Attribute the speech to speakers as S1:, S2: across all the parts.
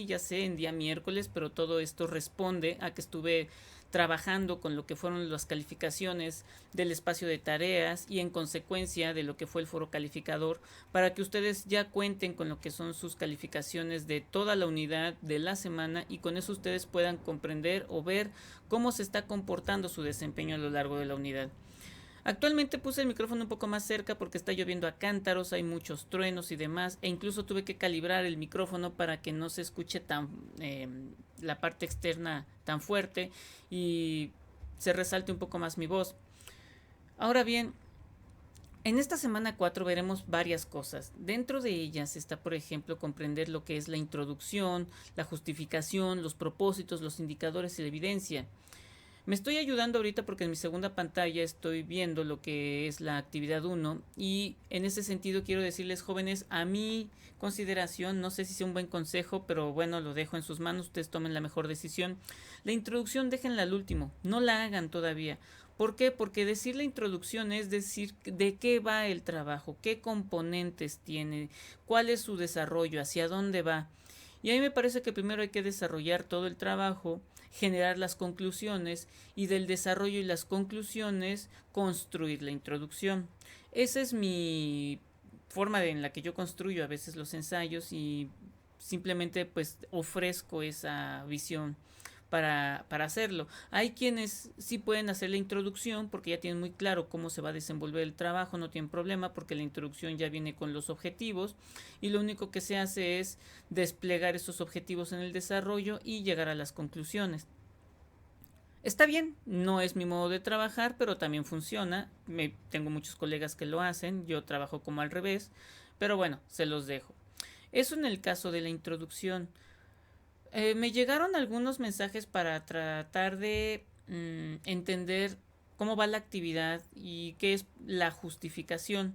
S1: ya sé, en día miércoles, pero todo esto responde a que estuve trabajando con lo que fueron las calificaciones del espacio de tareas y en consecuencia de lo que fue el foro calificador, para que ustedes ya cuenten con lo que son sus calificaciones de toda la unidad de la semana, y con eso ustedes puedan comprender o ver cómo se está comportando su desempeño a lo largo de la unidad. Actualmente puse el micrófono un poco más cerca porque está lloviendo a cántaros, hay muchos truenos y demás, e incluso tuve que calibrar el micrófono para que no se escuche tan la parte externa tan fuerte y se resalte un poco más mi voz. Ahora bien, en esta semana 4 veremos varias cosas. Dentro de ellas está, por ejemplo, comprender lo que es la introducción, la justificación, los propósitos, los indicadores y la evidencia. Me estoy ayudando ahorita porque en mi segunda pantalla estoy viendo lo que es la actividad 1, y en ese sentido quiero decirles, jóvenes, a mi consideración, no sé si sea un buen consejo, pero bueno, lo dejo en sus manos, ustedes tomen la mejor decisión. La introducción déjenla al último, no la hagan todavía. ¿Por qué? Porque decir la introducción es decir de qué va el trabajo, qué componentes tiene, cuál es su desarrollo, hacia dónde va. Y a mí me parece que primero hay que desarrollar todo el trabajo, generar las conclusiones, y del desarrollo y las conclusiones construir la introducción. Esa es mi forma en la que yo construyo a veces los ensayos, y simplemente pues ofrezco esa visión para hacerlo. Hay quienes sí pueden hacer la introducción porque ya tienen muy claro cómo se va a desenvolver el trabajo, no tienen problema porque la introducción ya viene con los objetivos, y lo único que se hace es desplegar esos objetivos en el desarrollo y llegar a las conclusiones. Está bien, no es mi modo de trabajar, pero también funciona. Tengo muchos colegas que lo hacen, yo trabajo como al revés, pero bueno, se los dejo. Eso en el caso de la introducción. Me llegaron algunos mensajes para tratar de entender cómo va la actividad y qué es la justificación.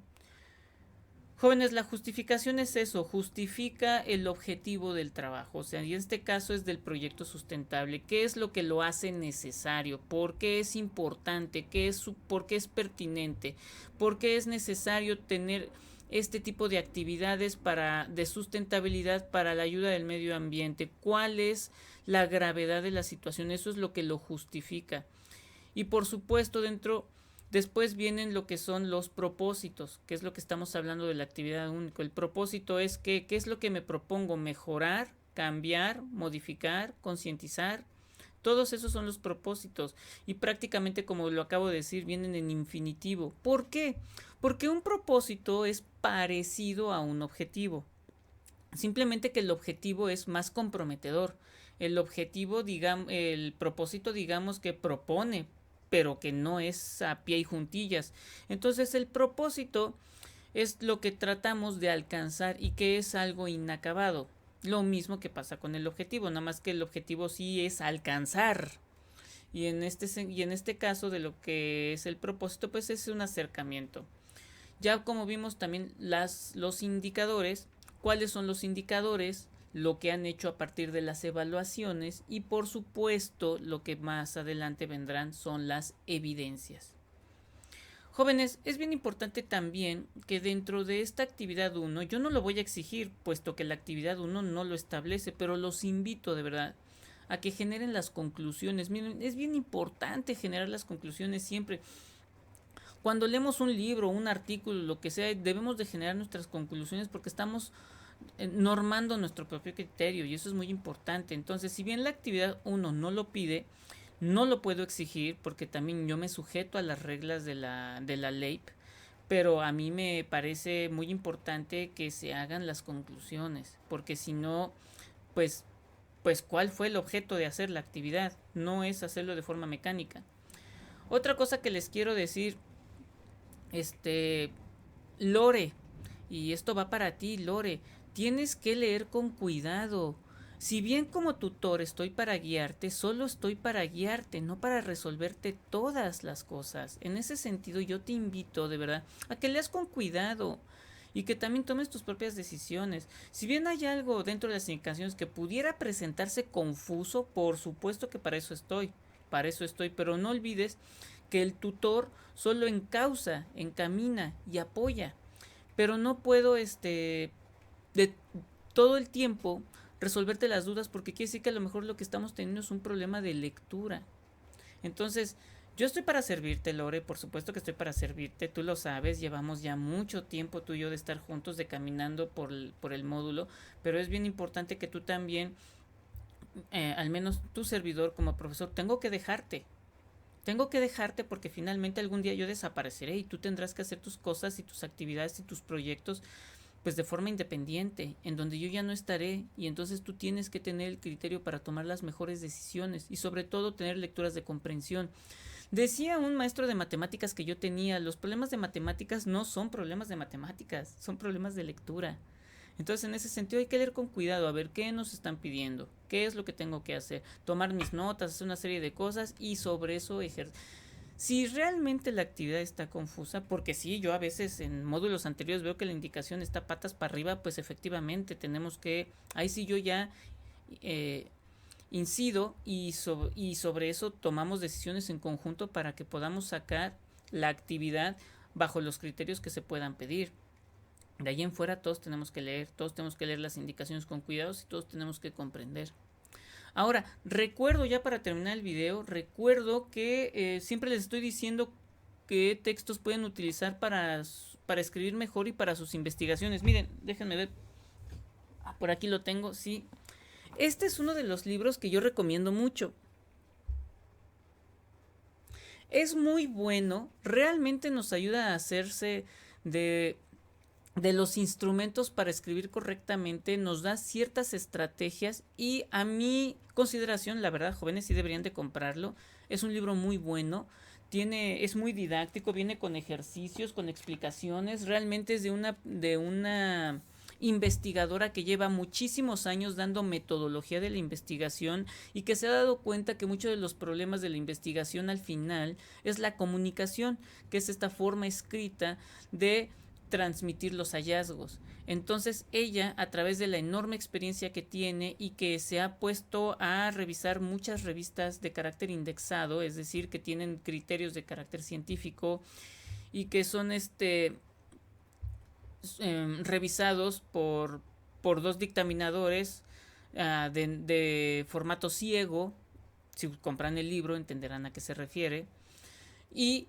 S1: Jóvenes, la justificación es eso, justifica el objetivo del trabajo, o sea, y en este caso es del proyecto sustentable. ¿Qué es lo que lo hace necesario? ¿Por qué es importante? ¿Por qué es pertinente? ¿Por qué es necesario tener este tipo de actividades de sustentabilidad para la ayuda del medio ambiente? ¿Cuál es la gravedad de la situación? Eso es lo que lo justifica. Y por supuesto, después vienen lo que son los propósitos, que es lo que estamos hablando de la actividad única. El propósito es qué es lo que me propongo mejorar, cambiar, modificar, concientizar. Todos esos son los propósitos, y prácticamente, como lo acabo de decir, vienen en infinitivo. ¿Por qué? Porque un propósito es parecido a un objetivo. Simplemente que el objetivo es más comprometedor. El propósito, digamos, que propone, pero que no es a pie y juntillas. Entonces el propósito es lo que tratamos de alcanzar y que es algo inacabado. Lo mismo que pasa con el objetivo, nada más que el objetivo sí es alcanzar. Y en este caso de lo que es el propósito, pues es un acercamiento. Ya como vimos también los indicadores, cuáles son los indicadores, lo que han hecho a partir de las evaluaciones, y por supuesto lo que más adelante vendrán son las evidencias. Jóvenes, es bien importante también que dentro de esta actividad 1, yo no lo voy a exigir, puesto que la actividad 1 no lo establece, pero los invito de verdad a que generen las conclusiones. Miren, es bien importante generar las conclusiones siempre. Cuando leemos un libro, un artículo, lo que sea, debemos de generar nuestras conclusiones porque estamos normando nuestro propio criterio, y eso es muy importante. Entonces, si bien la actividad 1 no lo pide, no lo puedo exigir porque también yo me sujeto a las reglas de la ley, pero a mí me parece muy importante que se hagan las conclusiones, porque si no, pues, pues ¿cuál fue el objeto de hacer la actividad? No es hacerlo de forma mecánica. Otra cosa que les quiero decir, este, Lore, y esto va para ti, Lore, tienes que leer con cuidado. Si bien como tutor estoy para guiarte, solo estoy para guiarte, no para resolverte todas las cosas. En ese sentido, yo te invito de verdad a que leas con cuidado y que también tomes tus propias decisiones. Si bien hay algo dentro de las indicaciones que pudiera presentarse confuso, por supuesto que para eso estoy, pero no olvides que el tutor solo encausa, encamina y apoya, pero no puedo de todo el tiempo resolverte las dudas, porque quiere decir que a lo mejor lo que estamos teniendo es un problema de lectura. Entonces, yo estoy para servirte, Lore, por supuesto que estoy para servirte, tú lo sabes, llevamos ya mucho tiempo tú y yo de estar juntos, de caminando por el módulo, pero es bien importante que tú también, al menos tu servidor como profesor, tengo que dejarte porque finalmente algún día yo desapareceré y tú tendrás que hacer tus cosas y tus actividades y tus proyectos pues de forma independiente, en donde yo ya no estaré y entonces tú tienes que tener el criterio para tomar las mejores decisiones y sobre todo tener lecturas de comprensión. Decía un maestro de matemáticas que yo tenía, los problemas de matemáticas no son problemas de matemáticas, son problemas de lectura. Entonces, en ese sentido hay que leer con cuidado, a ver qué nos están pidiendo, qué es lo que tengo que hacer, tomar mis notas, hacer una serie de cosas y sobre eso ejercer. Si realmente la actividad está confusa, porque sí, yo a veces en módulos anteriores veo que la indicación está patas para arriba, pues efectivamente tenemos que, ahí sí yo ya eh, incido y sobre eso tomamos decisiones en conjunto para que podamos sacar la actividad bajo los criterios que se puedan pedir. De ahí en fuera todos tenemos que leer las indicaciones con cuidados y todos tenemos que comprender. Ahora, recuerdo ya para terminar el video, recuerdo que siempre les estoy diciendo qué textos pueden utilizar para escribir mejor y para sus investigaciones. Miren, déjenme ver. Por aquí lo tengo, sí. Este es uno de los libros que yo recomiendo mucho. Es muy bueno, realmente nos ayuda a hacerse de los instrumentos para escribir correctamente, nos da ciertas estrategias y a mi consideración, la verdad, jóvenes sí deberían de comprarlo. Es un libro muy bueno, es muy didáctico, viene con ejercicios, con explicaciones, realmente es de una investigadora que lleva muchísimos años dando metodología de la investigación y que se ha dado cuenta que muchos de los problemas de la investigación al final es la comunicación, que es esta forma escrita de transmitir los hallazgos. Entonces ella, a través de la enorme experiencia que tiene y que se ha puesto a revisar muchas revistas de carácter indexado, es decir, que tienen criterios de carácter científico y que son revisados por dos dictaminadores de formato ciego. Si compran el libro entenderán a qué se refiere. Y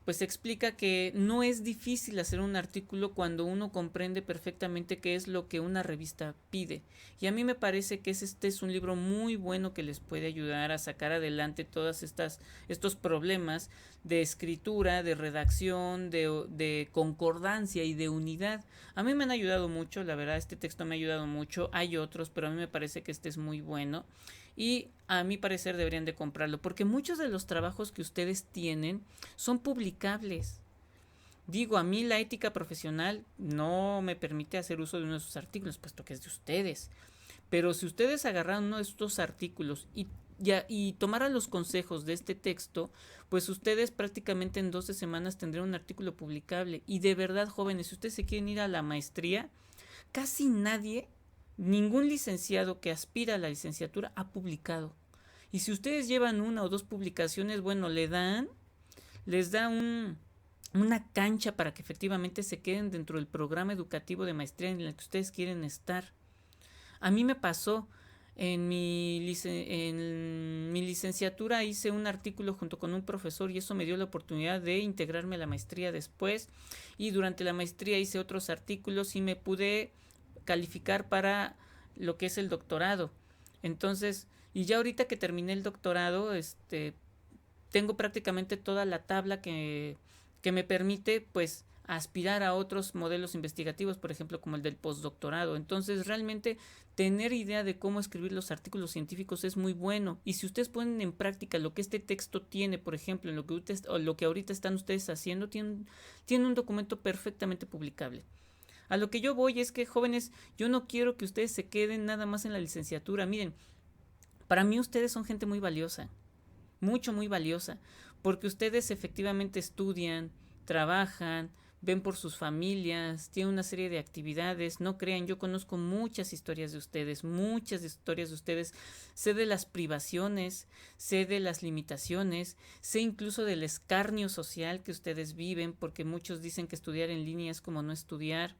S1: pues explica que no es difícil hacer un artículo cuando uno comprende perfectamente qué es lo que una revista pide. Y a mí me parece que este es un libro muy bueno que les puede ayudar a sacar adelante todas estos problemas de escritura, de redacción, de concordancia y de unidad. A mí me han ayudado mucho, la verdad, este texto me ha ayudado mucho. Hay otros, pero a mí me parece que este es muy bueno. Y a mi parecer deberían de comprarlo, porque muchos de los trabajos que ustedes tienen son publicables. Digo, a mí la ética profesional no me permite hacer uso de uno de sus artículos, puesto que es de ustedes. Pero si ustedes agarraran uno de estos artículos y tomaran los consejos de este texto, pues ustedes prácticamente en 12 semanas tendrían un artículo publicable. Y de verdad, jóvenes, si ustedes se quieren ir a la maestría, casi nadie, ningún licenciado que aspira a la licenciatura ha publicado. Y si ustedes llevan una o dos publicaciones, bueno, les da una cancha para que efectivamente se queden dentro del programa educativo de maestría en el que ustedes quieren estar. A mí me pasó, en mi licenciatura hice un artículo junto con un profesor y eso me dio la oportunidad de integrarme a la maestría después, y durante la maestría hice otros artículos y me pude calificar para lo que es el doctorado. Entonces, y ya ahorita que terminé el doctorado, tengo prácticamente toda la tabla que me permite pues aspirar a otros modelos investigativos, por ejemplo como el del postdoctorado. Entonces realmente tener idea de cómo escribir los artículos científicos es muy bueno, y si ustedes ponen en práctica lo que este texto tiene, por ejemplo, en lo que ahorita están ustedes haciendo, tiene un documento perfectamente publicable. A lo que yo voy es que, jóvenes, yo no quiero que ustedes se queden nada más en la licenciatura. Miren, para mí ustedes son gente muy valiosa, muy valiosa, porque ustedes efectivamente estudian, trabajan, ven por sus familias, tienen una serie de actividades. No crean, yo conozco muchas historias de ustedes, sé de las privaciones, sé de las limitaciones, sé incluso del escarnio social que ustedes viven, porque muchos dicen que estudiar en línea es como no estudiar.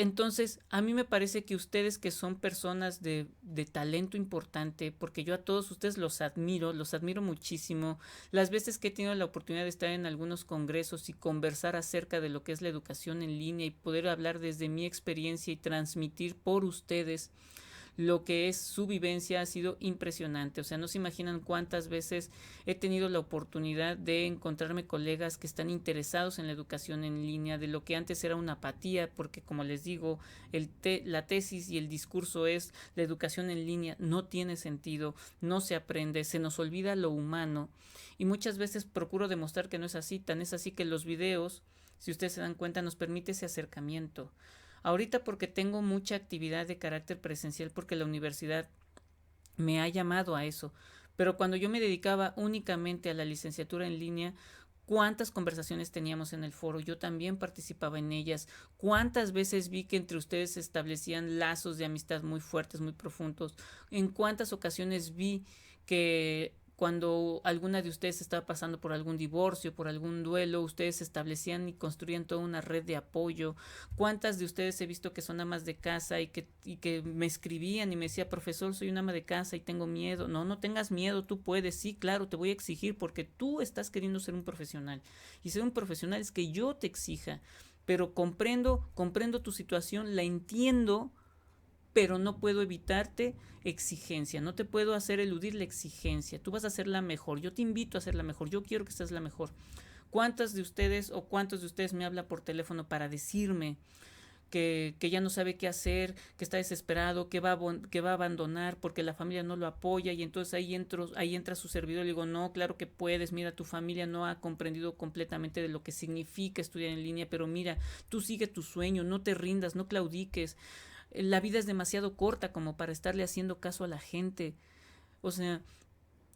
S1: Entonces, a mí me parece que ustedes que son personas de talento importante, porque yo a todos ustedes los admiro muchísimo. Las veces que he tenido la oportunidad de estar en algunos congresos y conversar acerca de lo que es la educación en línea y poder hablar desde mi experiencia y transmitir por ustedes lo que es su vivencia ha sido impresionante. O sea, no se imaginan cuántas veces he tenido la oportunidad de encontrarme colegas que están interesados en la educación en línea, de lo que antes era una apatía, porque como les digo, la tesis y el discurso es la educación en línea no tiene sentido, no se aprende, se nos olvida lo humano. Y muchas veces procuro demostrar que no es así, tan es así que los videos, si ustedes se dan cuenta, nos permite ese acercamiento. Ahorita porque tengo mucha actividad de carácter presencial porque la universidad me ha llamado a eso. Pero cuando yo me dedicaba únicamente a la licenciatura en línea, cuántas conversaciones teníamos en el foro, yo también participaba en ellas, cuántas veces vi que entre ustedes se establecían lazos de amistad muy fuertes, muy profundos, en cuántas ocasiones vi que cuando alguna de ustedes estaba pasando por algún divorcio, por algún duelo, ustedes establecían y construían toda una red de apoyo. ¿Cuántas de ustedes he visto que son amas de casa y que me escribían y me decía, profesor, soy una ama de casa y tengo miedo? No, no tengas miedo, tú puedes, sí, claro, te voy a exigir porque tú estás queriendo ser un profesional. Y ser un profesional es que yo te exija, pero comprendo tu situación, la entiendo, pero no puedo evitarte exigencia, no te puedo hacer eludir la exigencia, tú vas a ser la mejor, yo te invito a ser la mejor, yo quiero que seas la mejor. ¿Cuántas de ustedes o cuántos de ustedes me habla por teléfono para decirme que ya no sabe qué hacer, que está desesperado, que va a abandonar porque la familia no lo apoya y entonces ahí entra su servidor y le digo, no, claro que puedes, mira, tu familia no ha comprendido completamente de lo que significa estudiar en línea, pero mira, tú sigue tu sueño, no te rindas, no claudiques, la vida es demasiado corta como para estarle haciendo caso a la gente. O sea,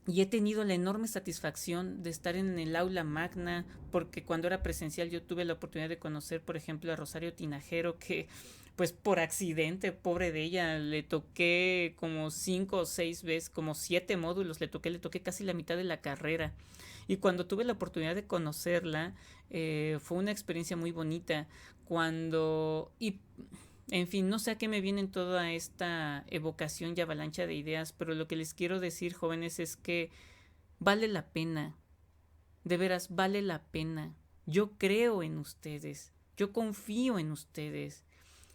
S1: y he tenido la enorme satisfacción de estar en el aula magna, porque cuando era presencial yo tuve la oportunidad de conocer, por ejemplo, a Rosario Tinajero, que pues por accidente, pobre de ella, le toqué como 5 o 6 veces, como 7 módulos, le toqué casi la mitad de la carrera. Y cuando tuve la oportunidad de conocerla, fue una experiencia muy bonita. En fin, no sé a qué me viene toda esta evocación y avalancha de ideas, pero lo que les quiero decir, jóvenes, es que vale la pena, de veras, vale la pena. Yo creo en ustedes, yo confío en ustedes.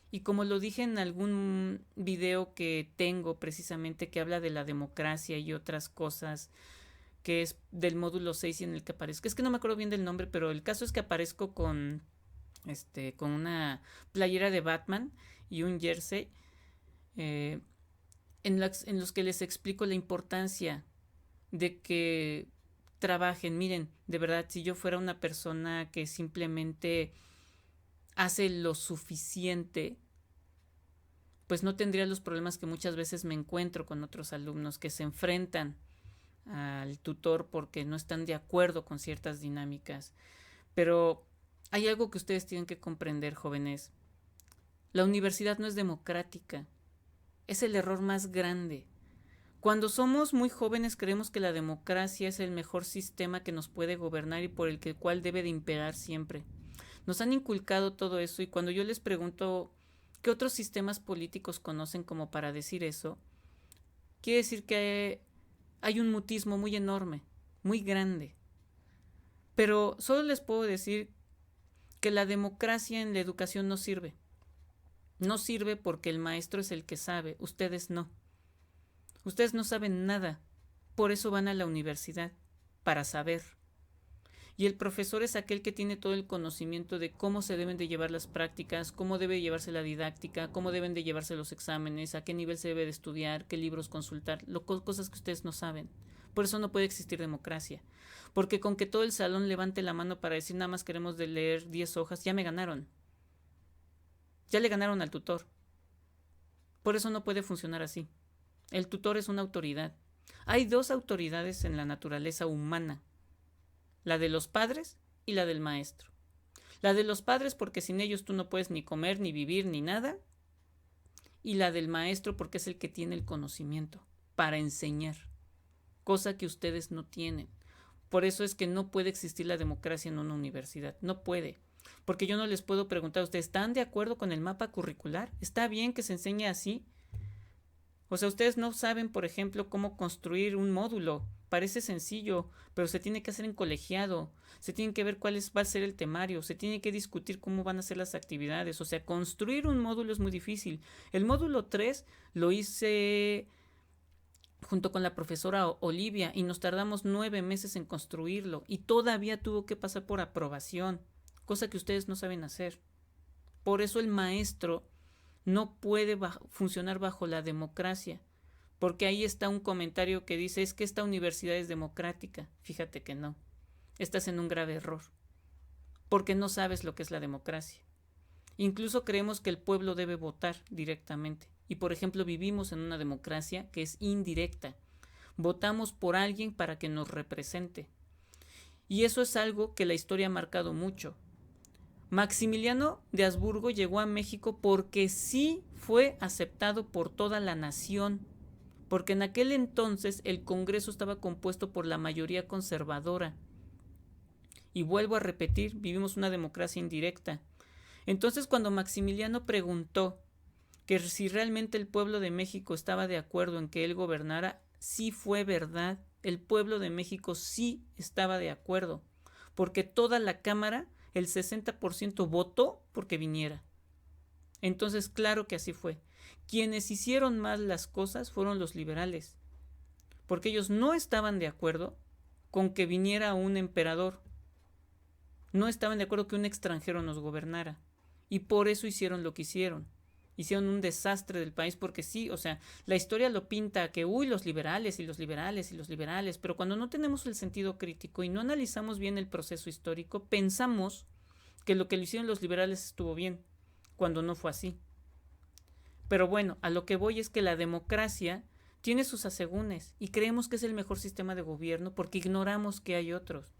S1: Y como lo dije en algún video que tengo precisamente que habla de la democracia y otras cosas, que es del módulo 6 y en el que aparezco, es que no me acuerdo bien del nombre, pero el caso es que aparezco con una playera de Batman y un jersey, eh, en los que les explico la importancia de que trabajen. Miren, de verdad, si yo fuera una persona que simplemente hace lo suficiente, pues no tendría los problemas que muchas veces me encuentro con otros alumnos que se enfrentan al tutor porque no están de acuerdo con ciertas dinámicas. Pero hay algo que ustedes tienen que comprender, jóvenes. La universidad no es democrática. Es el error más grande. Cuando somos muy jóvenes creemos que la democracia es el mejor sistema que nos puede gobernar y por el cual debe de imperar siempre. Nos han inculcado todo eso y cuando yo les pregunto qué otros sistemas políticos conocen como para decir eso, quiere decir que hay un mutismo muy enorme, muy grande. Pero solo les puedo decir que la democracia en la educación no sirve. No sirve porque el maestro es el que sabe, ustedes no. Ustedes no saben nada, por eso van a la universidad, para saber. Y el profesor es aquel que tiene todo el conocimiento de cómo se deben de llevar las prácticas, cómo debe llevarse la didáctica, cómo deben de llevarse los exámenes, a qué nivel se debe de estudiar, qué libros consultar, cosas que ustedes no saben. Por eso no puede existir democracia. Porque con que todo el salón levante la mano para decir nada más queremos de leer 10 hojas, ya me ganaron. Ya le ganaron al tutor. Por eso no puede funcionar así. El tutor es una autoridad. Hay dos autoridades en la naturaleza humana, la de los padres y la del maestro. La de los padres porque sin ellos tú no puedes ni comer, ni vivir, ni nada. Y la del maestro porque es el que tiene el conocimiento para enseñar, cosa que ustedes no tienen. Por eso es que no puede existir la democracia en una universidad, no puede. Porque yo no les puedo preguntar a ustedes, ¿están de acuerdo con el mapa curricular? ¿Está bien que se enseñe así? O sea, ustedes no saben, por ejemplo, cómo construir un módulo. Parece sencillo, pero se tiene que hacer en colegiado. Se tiene que ver va a ser el temario. Se tiene que discutir cómo van a ser las actividades. O sea, construir un módulo es muy difícil. El módulo 3 lo hice junto con la profesora Olivia y nos tardamos 9 meses en construirlo. Y todavía tuvo que pasar por aprobación, cosa que ustedes no saben hacer. Por eso el maestro no puede funcionar bajo la democracia, porque ahí está un comentario que dice, es que esta universidad es democrática. Fíjate que no, estás en un grave error, porque no sabes lo que es la democracia. Incluso creemos que el pueblo debe votar directamente, y por ejemplo vivimos en una democracia que es indirecta. Votamos por alguien para que nos represente, y eso es algo que la historia ha marcado mucho. Maximiliano de Habsburgo llegó a México porque sí fue aceptado por toda la nación, porque en aquel entonces el Congreso estaba compuesto por la mayoría conservadora. Y vuelvo a repetir, vivimos una democracia indirecta. Entonces, cuando Maximiliano preguntó que si realmente el pueblo de México estaba de acuerdo en que él gobernara, sí fue verdad. El pueblo de México sí estaba de acuerdo, porque toda la Cámara, el 60% votó porque viniera. Entonces, claro que así fue. Quienes hicieron mal las cosas fueron los liberales, porque ellos no estaban de acuerdo con que viniera un emperador. No estaban de acuerdo que un extranjero nos gobernara. Y por eso hicieron lo que hicieron. Hicieron un desastre del país porque sí, o sea, la historia lo pinta que, los liberales y los liberales y los liberales, pero cuando no tenemos el sentido crítico y no analizamos bien el proceso histórico, pensamos que lo que lo hicieron los liberales estuvo bien, cuando no fue así. Pero bueno, a lo que voy es que la democracia tiene sus asegúnes y creemos que es el mejor sistema de gobierno porque ignoramos que hay otros.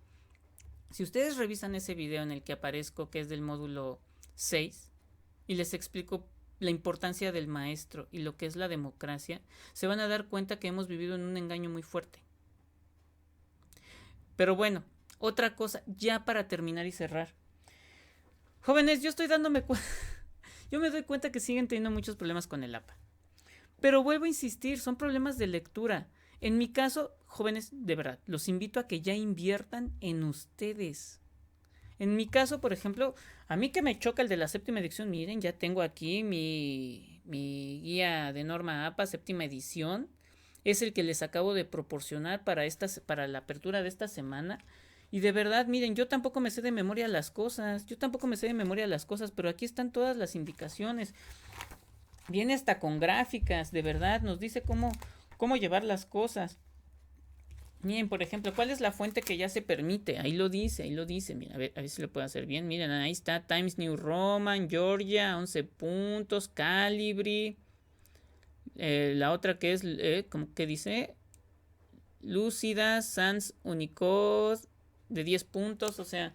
S1: Si ustedes revisan ese video en el que aparezco, que es del módulo 6, y les explico la importancia del maestro y lo que es la democracia, se van a dar cuenta que hemos vivido en un engaño muy fuerte. Pero bueno, otra cosa, ya para terminar y cerrar. Jóvenes, yo me doy cuenta que siguen teniendo muchos problemas con el APA. Pero vuelvo a insistir, son problemas de lectura. En mi caso, jóvenes, de verdad, los invito a que ya inviertan en ustedes. En mi caso, por ejemplo, a mí que me choca el de la séptima edición, miren, ya tengo aquí mi guía de norma APA, séptima edición. Es el que les acabo de proporcionar para la apertura de esta semana. Y de verdad, miren, yo tampoco me sé de memoria las cosas. Pero aquí están todas las indicaciones. Viene hasta con gráficas, de verdad, nos dice cómo llevar las cosas. Miren, por ejemplo, ¿cuál es la fuente que ya se permite? Ahí lo dice. Miren, a ver si lo puedo hacer bien. Miren, ahí está Times New Roman, Georgia, 11 puntos, Calibri. La otra que es, ¿cómo que dice? Lúcida, Sans Unicode, de 10 puntos. O sea,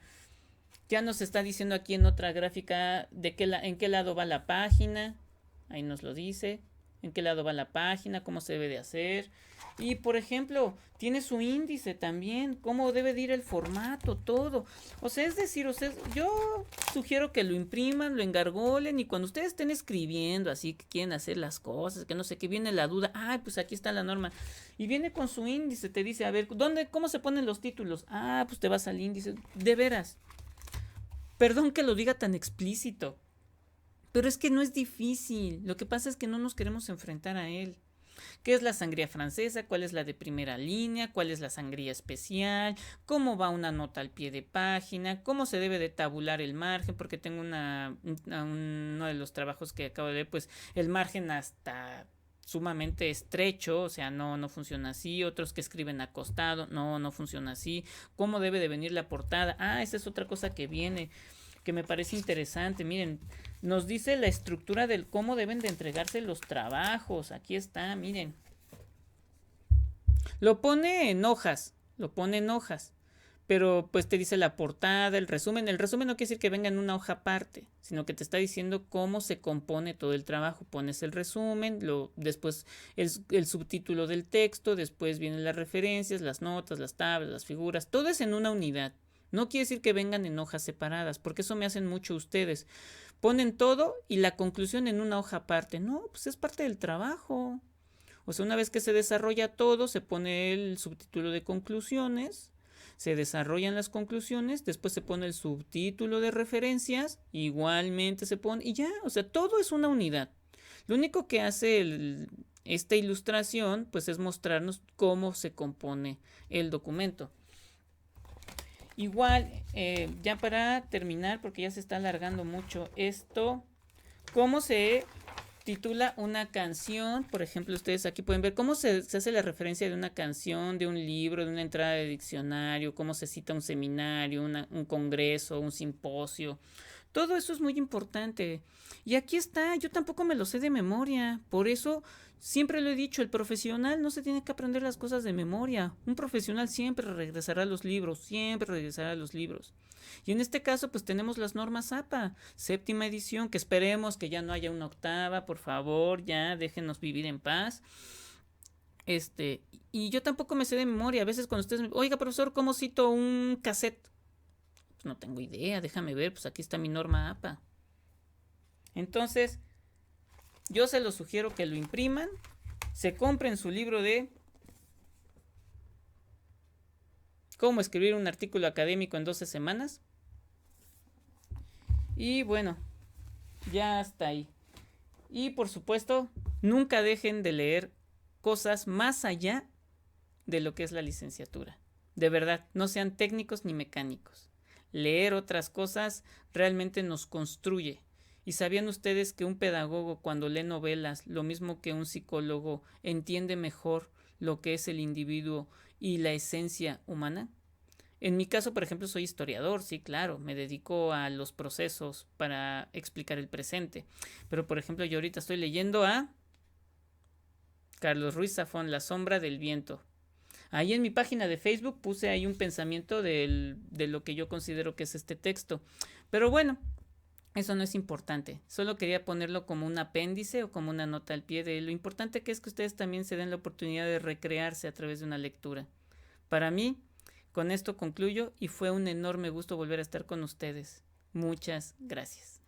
S1: ya nos está diciendo aquí en otra gráfica en qué lado va la página. Ahí nos lo dice. En qué lado va la página, cómo se debe de hacer. Y por ejemplo, tiene su índice también, cómo debe de ir el formato, todo. O sea, es decir, yo sugiero que lo impriman, lo engargolen y cuando ustedes estén escribiendo así que quieren hacer las cosas, que no sé qué, viene la duda, pues aquí está la norma. Y viene con su índice, te dice, a ver, ¿cómo se ponen los títulos? Pues te vas al índice. De veras. Perdón que lo diga tan explícito. Pero es que no es difícil. Lo que pasa es que no nos queremos enfrentar a él. ¿Qué es la sangría francesa? ¿Cuál es la de primera línea? ¿Cuál es la sangría especial? ¿Cómo va una nota al pie de página? ¿Cómo se debe de tabular el margen? Porque tengo uno de los trabajos que acabo de leer, pues el margen hasta sumamente estrecho, o sea, no funciona así. Otros que escriben acostado, no funciona así. ¿Cómo debe de venir la portada? Esa es otra cosa que viene, que me parece interesante. Miren, nos dice la estructura del cómo deben de entregarse los trabajos. Aquí está, miren. Lo pone en hojas. Pero pues te dice la portada, el resumen. El resumen no quiere decir que venga en una hoja aparte, sino que te está diciendo cómo se compone todo el trabajo. Pones el resumen, después el subtítulo del texto, después vienen las referencias, las notas, las tablas, las figuras. Todo es en una unidad. No quiere decir que vengan en hojas separadas, porque eso me hacen mucho ustedes. Ponen todo y la conclusión en una hoja aparte. No, pues es parte del trabajo. O sea, una vez que se desarrolla todo, se pone el subtítulo de conclusiones, se desarrollan las conclusiones, después se pone el subtítulo de referencias, igualmente se pone, y ya, o sea, todo es una unidad. Lo único que hace esta ilustración, pues es mostrarnos cómo se compone el documento. Igual, ya para terminar, porque ya se está alargando mucho esto, cómo se titula una canción. Por ejemplo, ustedes aquí pueden ver cómo se hace la referencia de una canción, de un libro, de una entrada de diccionario, cómo se cita un seminario, un congreso, un simposio. Todo eso es muy importante. Y aquí está, yo tampoco me lo sé de memoria. Por eso siempre lo he dicho, el profesional no se tiene que aprender las cosas de memoria. Un profesional siempre regresará a los libros, siempre regresará a los libros. Y en este caso, pues tenemos las normas APA, séptima edición, que esperemos que ya no haya una octava, por favor, ya déjenos vivir en paz. Y yo tampoco me sé de memoria. A veces cuando ustedes me, oiga, profesor, ¿cómo cito un cassette? Pues no tengo idea, déjame ver, pues aquí está mi norma APA. Entonces, yo se los sugiero que lo impriman, se compren su libro de cómo escribir un artículo académico en 12 semanas. Y bueno, ya hasta ahí. Y por supuesto, nunca dejen de leer cosas más allá de lo que es la licenciatura. De verdad, no sean técnicos ni mecánicos. Leer otras cosas realmente nos construye. ¿Y sabían ustedes que un pedagogo cuando lee novelas, lo mismo que un psicólogo, entiende mejor lo que es el individuo y la esencia humana? En mi caso, por ejemplo, soy historiador, sí, claro, me dedico a los procesos para explicar el presente. Pero, por ejemplo, yo ahorita estoy leyendo a Carlos Ruiz Zafón, La sombra del viento. Ahí en mi página de Facebook puse ahí un pensamiento de lo que yo considero que es este texto. Pero bueno, eso no es importante. Solo quería ponerlo como un apéndice o como una nota al pie de lo importante que es que ustedes también se den la oportunidad de recrearse a través de una lectura. Para mí, con esto concluyo y fue un enorme gusto volver a estar con ustedes. Muchas gracias.